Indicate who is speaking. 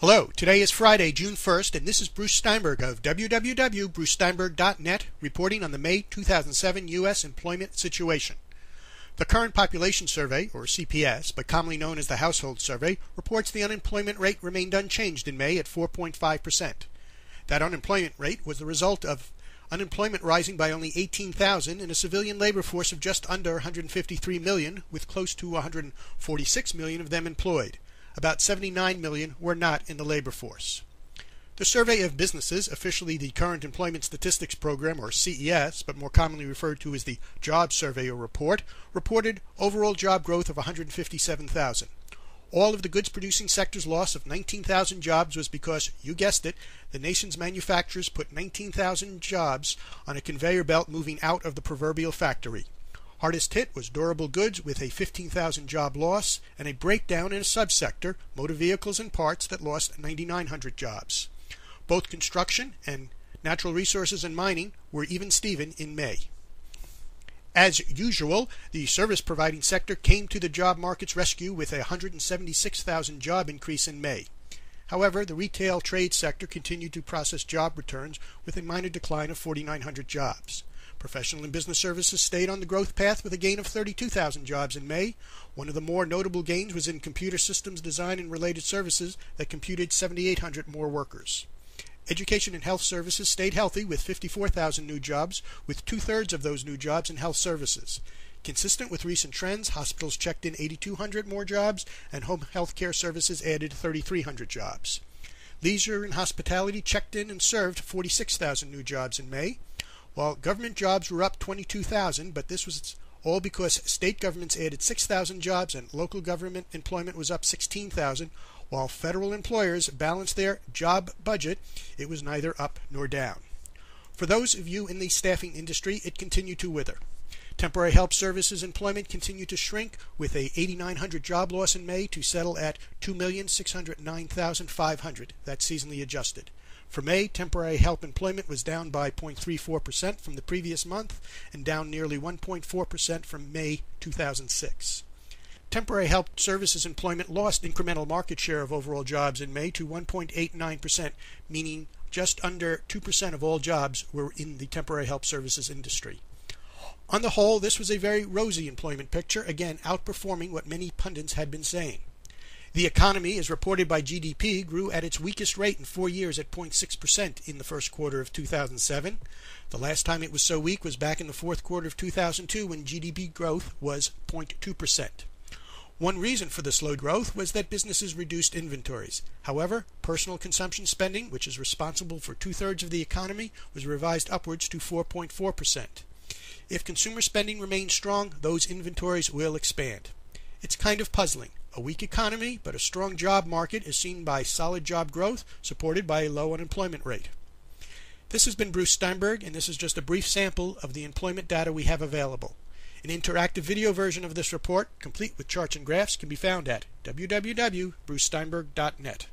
Speaker 1: Hello, today is Friday, June 1st, and this is Bruce Steinberg of www.brucesteinberg.net reporting on the May 2007 U.S. employment situation. The Current Population Survey, or CPS, but commonly known as the Household Survey, reports the unemployment rate remained unchanged in May at 4.5%. That unemployment rate was the result of unemployment rising by only 18,000 in a civilian labor force of just under 153 million, with close to 146 million of them employed. About 79 million were not in the labor force. The Survey of Businesses, officially the Current Employment Statistics Program, or CES, but more commonly referred to as the Job Survey or Report, reported overall job growth of 157,000. All of the goods-producing sector's loss of 19,000 jobs was because, you guessed it, the nation's manufacturers put 19,000 jobs on a conveyor belt moving out of the proverbial factory. Hardest hit was durable goods with a 15,000 job loss and a breakdown in a subsector, motor vehicles and parts, that lost 9,900 jobs. Both construction and natural resources and mining were even-steven in May. As usual, the service-providing sector came to the job market's rescue with a 176,000 job increase in May. However, the retail trade sector continued to process job returns with a minor decline of 4,900 jobs. Professional and business services stayed on the growth path with a gain of 32,000 jobs in May. One of the more notable gains was in computer systems design and related services that computed 7,800 more workers. Education and health services stayed healthy with 54,000 new jobs, with two-thirds of those new jobs in health services. Consistent with recent trends, hospitals checked in 8,200 more jobs, and home health care services added 3,300 jobs. Leisure and hospitality checked in and served 46,000 new jobs in May. While government jobs were up 22,000, but this was all because state governments added 6,000 jobs and local government employment was up 16,000, while federal employers balanced their job budget, it was neither up nor down. For those of you in the staffing industry, it continued to wither. Temporary help services employment continued to shrink, with a 8,900 job loss in May to settle at 2,609,500, that's seasonally adjusted. For May, temporary help employment was down by 0.34% from the previous month and down nearly 1.4% from May 2006. Temporary help services employment lost incremental market share of overall jobs in May to 1.89%, meaning just under 2% of all jobs were in the temporary help services industry. On the whole, this was a very rosy employment picture, again outperforming what many pundits had been saying. The economy, as reported by GDP, grew at its weakest rate in 4 years at 0.6% in the first quarter of 2007. The last time it was so weak was back in the fourth quarter of 2002 when GDP growth was 0.2%. One reason for the slow growth was that businesses reduced inventories. However, personal consumption spending, which is responsible for two-thirds of the economy, was revised upwards to 4.4%. If consumer spending remains strong, those inventories will expand. It's kind of puzzling. A weak economy, but a strong job market is seen by solid job growth, supported by a low unemployment rate. This has been Bruce Steinberg, and this is just a brief sample of the employment data we have available. An interactive video version of this report, complete with charts and graphs, can be found at www.brucesteinberg.net.